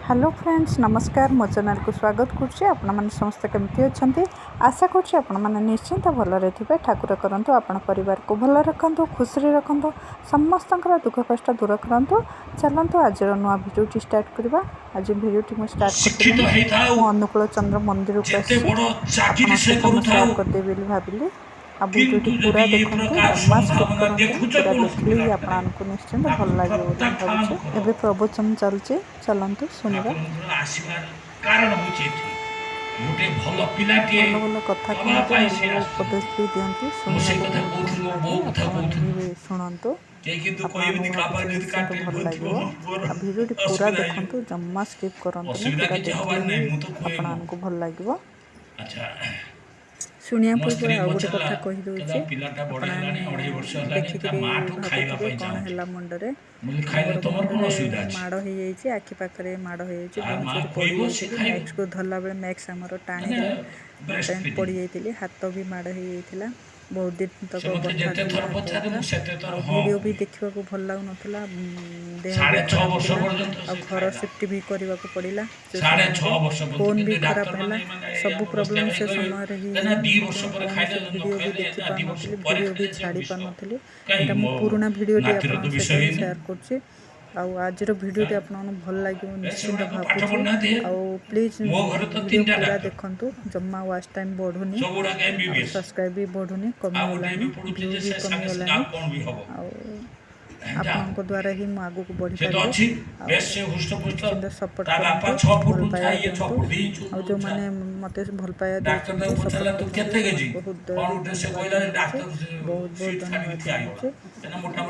Hello friends नमस्कार मो channel को स्वागत करुच्चे आपण मैंने समस्त केमती अच्छा आशा करुच्चे आपण मैंने निश्चिंत भलरे थे ठाकुर करंतु आपण परिवार को भल रखंतु खुशी रखंतु समस्त दुख कष्ट दूर करंतु चलंतु आज नुआ भिडियो स्टार्ट करवा। आज भिडियो स्टार्ट कर अनुकूल चंद्र मंदिर को शेयर करदेवी भाविली आ भिडियो पूरा देखो जमा स्किप करूँ पूरा देखले ही आपको निश्चिंत भल लगे भावुचे। एवं प्रवचन चलचे चलतु शुणा भल भल कथा कहते उपदेश भी दिखती शुणु भल लगे। भिडियो पूरा देखु जमा स्किप करूँ पूरा देखले आपको भल लगे। शुणिया पूर्व आ गोटे कथा कहीदे देखिए भावे कौन है मुंडे माड़ हो आखि पाखे माड़ हो मैक्स को धरला बेले मैक्स आमर टाणी पड़ जाती हाथ भी माड़ हो बहुत दिन तक वीडियो भी देखा भल लगुन देह घर शिफ्ट भी करने को पड़ा फोन भी खराब है सब प्रॉब्लम से समय वीडियो भी देखी पार्टी वीडियो भी छाड़ी पार्टी पुराना वीडियो शेयर कर आज भिडियो आपको भल लगे निश्चिंत भाव प्लीज वीडियो पूरा देखु जमा वाच टाइम बढ़ुनी सब्सक्राइब भी बढ़ुनी कमीगला व्यू भी कमीगला आपको द्वारा ही मुझे आगे बढ़ी पारे सपोर्ट भल पाया दिंतु जो मैंने मत भल पाया बहुत बहुत धन्यवाद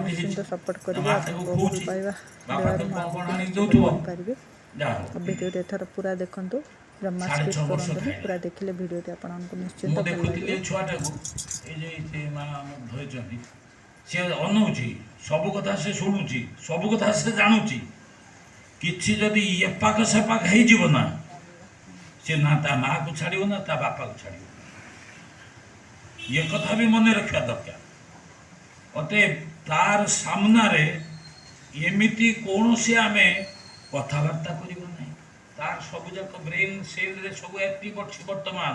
निश्चिंत सपोर्ट करेंगे भल पाइबा पारे भिडियो एथर पूरा देखु जमा स्किप करूँ पूरा देखिले भिडियो आपको निश्चिंत भल लगे। सी अनौची सब कथा से शुणुची सब कथा से जानूची किसी जदि एपाक सेपाक हो सी ना ता माँ को छाड़ ना ता बापा को छाड़ ये कथा भी मन रखा दरकार अतए तार सामना रे एमिति कौन से आम कथबार्ता करना तार सब जाक ब्रेन सेल रे सब एक्टिव अच्छी बर्तमान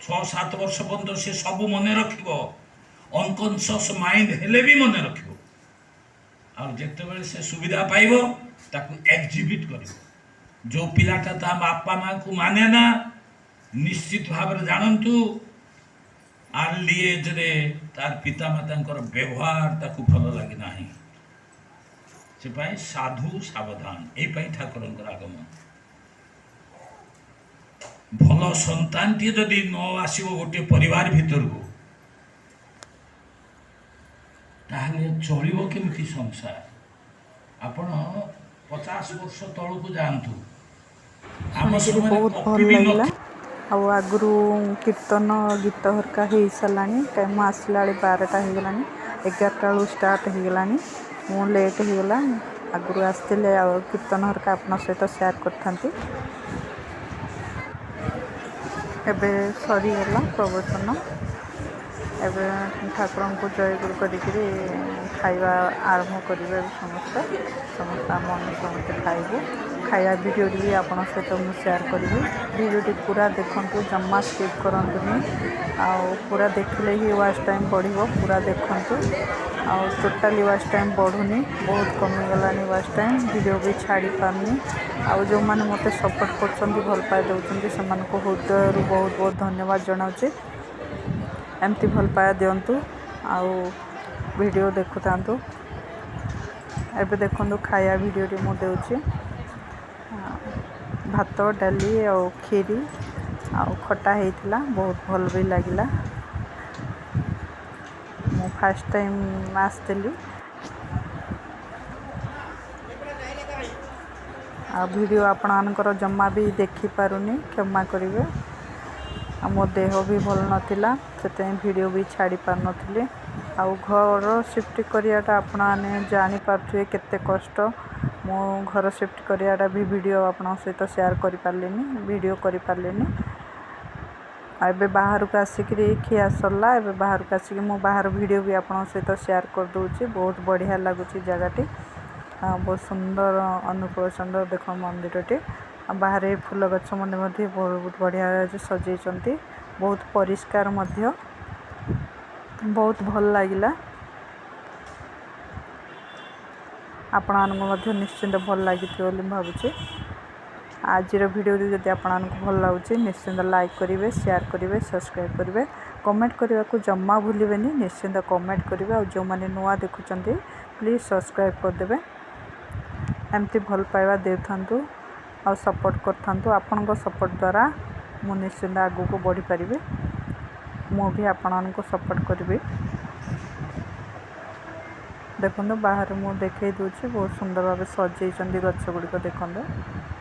6-7 वर्ष पर्यंत से सब मन रखिबो अनकॉन्शियस माइंड हेले भी मन रखिबो आ जेते बेले से सुविधा पाइबो ताकू एक्जिबिट करिबो जो पिलाटा ता बापा माँ को माने ना निश्चित भाव में जानतु अर्ली एज रे तार पिता माता व्यवहार ताकू भल लगे ना से पाई साधु सावधान यही ठाकुर आगमन भल संतान टी जदि न आसो गोटे परिवार भीतर को ताहले चलिबो केमती संसार आपण 50 वर्ष तल को जानतु बहुत भल लगे आगु कीर्तन गीत हरका हो सारा टाइम आसला 12टा होगला 11टा बेलू स्टार्ट होगला मु लेट होगला आगु आसते कीर्तन हरका आप सहित शेयर करथांती एबे सरीगला प्रवचन एवं ठाकुर को जयगुरु करी खाଇବା आरंभ करेंगे समस्त आम समस्त खाइबू खाया वीडियो भी आपन सहित मुझे शेयर करी वीडियो पूरा देखु जमा स्किप करंतुनी पूरा देखले ही वाच टाइम बढ़ो पूरा देखु टोटाली वाच टाइम बढ़ुनी बहुत कमीगलानी वाच टाइम वीडियो भी छाड़ी पारनी जो मैंने मत सपोर्ट कर भल पाए दौरान से हृदय बहुत बहुत धन्यवाद जनाऊे एमती भल पाया दिंतु वीडियो देखु था एबे देखो खाया वीडियो मु देउछि भात डाली और खीरी खटा होता बहुत भल भी लगिला मु फर्स्ट टाइम आसली वीडियो आपणकर जमा भी देखी पारुनी क्षमा करेंगे मो देह भी भल नाला से वीडियो भी छाड़ी पार नी घर शिफ्ट कराटा आपने जानीपे केते कष्ट मो घर शिफ्ट कराटा भी वीडियो आप सहित शेयर कर पार्लिनी वीडियो कर पार्लिनी एबे बाहर को आसिक खिया सरला एबे बाहर को आसिक मो बाहर वीडियो भी आप सहित शेयर कर दूची बहुत बढ़िया लगुच जगहटी बहुत सुंदर अनुकूल चंद्र देख मंदिरटी बाहर फूल गछ मन बहुत बढ़िया सजाई बहुत परिष्कार बहुत भल लगिला आपण निश्चिंत भल लगी भावुचे आज वीडियो जब आपण भल लगे निश्चिंत लाइक करेंगे शेयर करेंगे सब्सक्राइब करेंगे कमेंट करने को जमा भूलें निश्चिंत कमेंट करेंगे और जो मैंने नुआ देखुं प्लीज सब्सक्राइब करदे एमती भल पाइबा दे था और सपोर्ट कर आपण सपोर्ट द्वारा मु निश्चिंत आगू को बढ़ी पारि मु भी आपण को सपोर्ट करी देखो बाहर मु देखे दूसरी बहुत सुंदर भाव सजाई गछ गुड़िक देखते